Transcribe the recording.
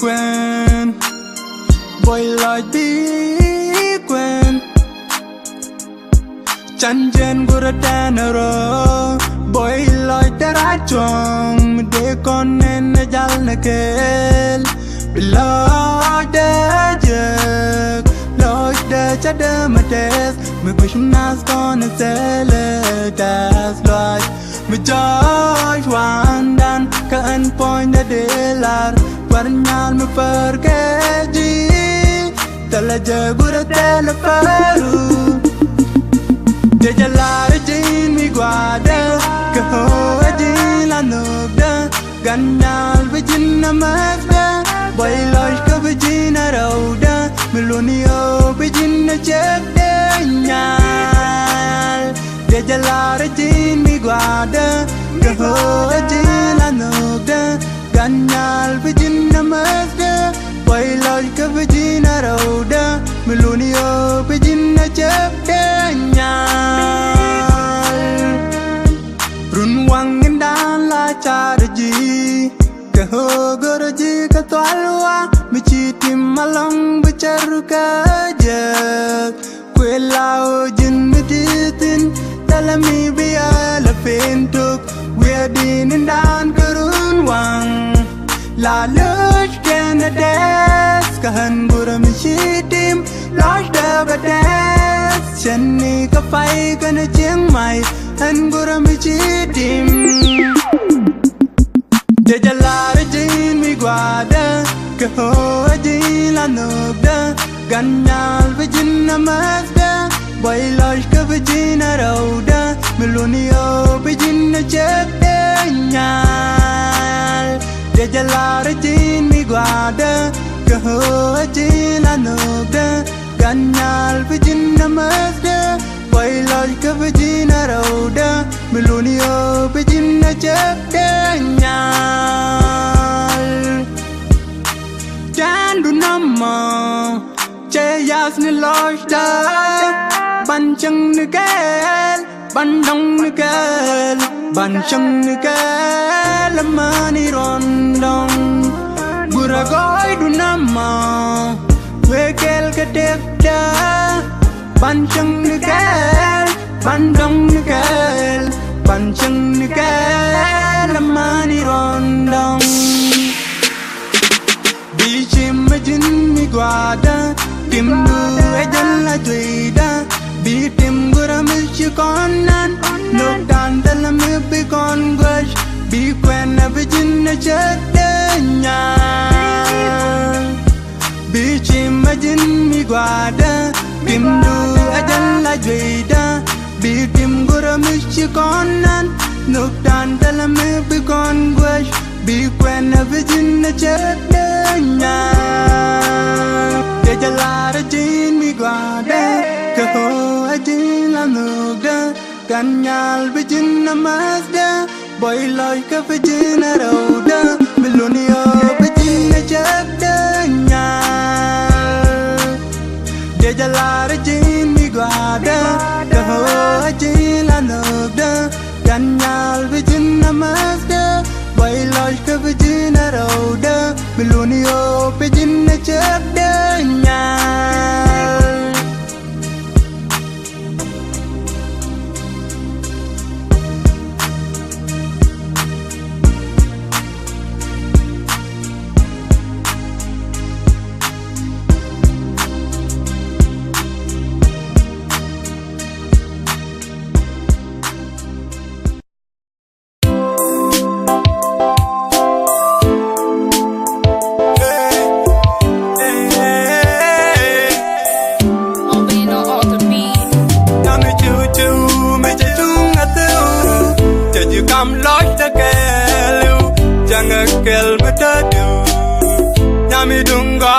quen boy lại tí quen chăn chen của ta nở boy lại ta ra chong để con nên dal na kel lo đã giấc lo đã cha đơ mà test me wish nas gonna sell it as like me joy one dan ka an point da de lar parnyal me pergi tala jagura tala paru de jalar jin mi guada ka ho jin la nugda ganyal vijin namakda boy losh ka vijin rauda melonio vijin chek de nyal de jalar jin mi guada ka ho jin la nugda ganyal vijin namakda boy losh ka vijin rauda melonio vijin chek de nyal run wang dan la charji ka ho gorji ka twalwa mi chi tim malong bicharu ka jak kwelao jin mi tin talami biya la pentuk wedin dan kurun wang la lush canades ka han bura mi chi tim losh da badas chani ka pai ka na chiang mai han bura mi chi tim de jalar jin mi guada ka ho jin la nugda ganyal vijin namakda boy losh ka vijin rauda melonio vijin chek de nyal de jalar jin mi guada ka ho jin la nugda ganyal vijin namakda boy losh ka vijin rauda melonio vijin chek de nyal chandu namma che yas ni losh da ban chang ni kel ban dong ni kel ban chang ni kel mani rondong bura goy du namma we kel ka tek da ban chang ni kel ban dong ni kel ban chang ni kel mani rondong bi chim jin mi guada tim du ajal la tuida bi tim gura mi chi konan no dan dal mi bi kon gush bi quen na bi jin na chet de nya bi chim jin mi guada tim du ajal la tuida bi tim gura mi chi konan no dan dal mi bi kon gush bi quen na bi jin na chet de nya de jalar jin mi guada ka ho jin la nugda ganyal vijin namakda boy loy ka vijin rauda melonio vijin chek de nyal de jalar jin mi guada ka ho jin la nugda ganyal vijin namakda boy loy ka vijin rauda melonio vijin chek de nyal kel betadu nyami dunga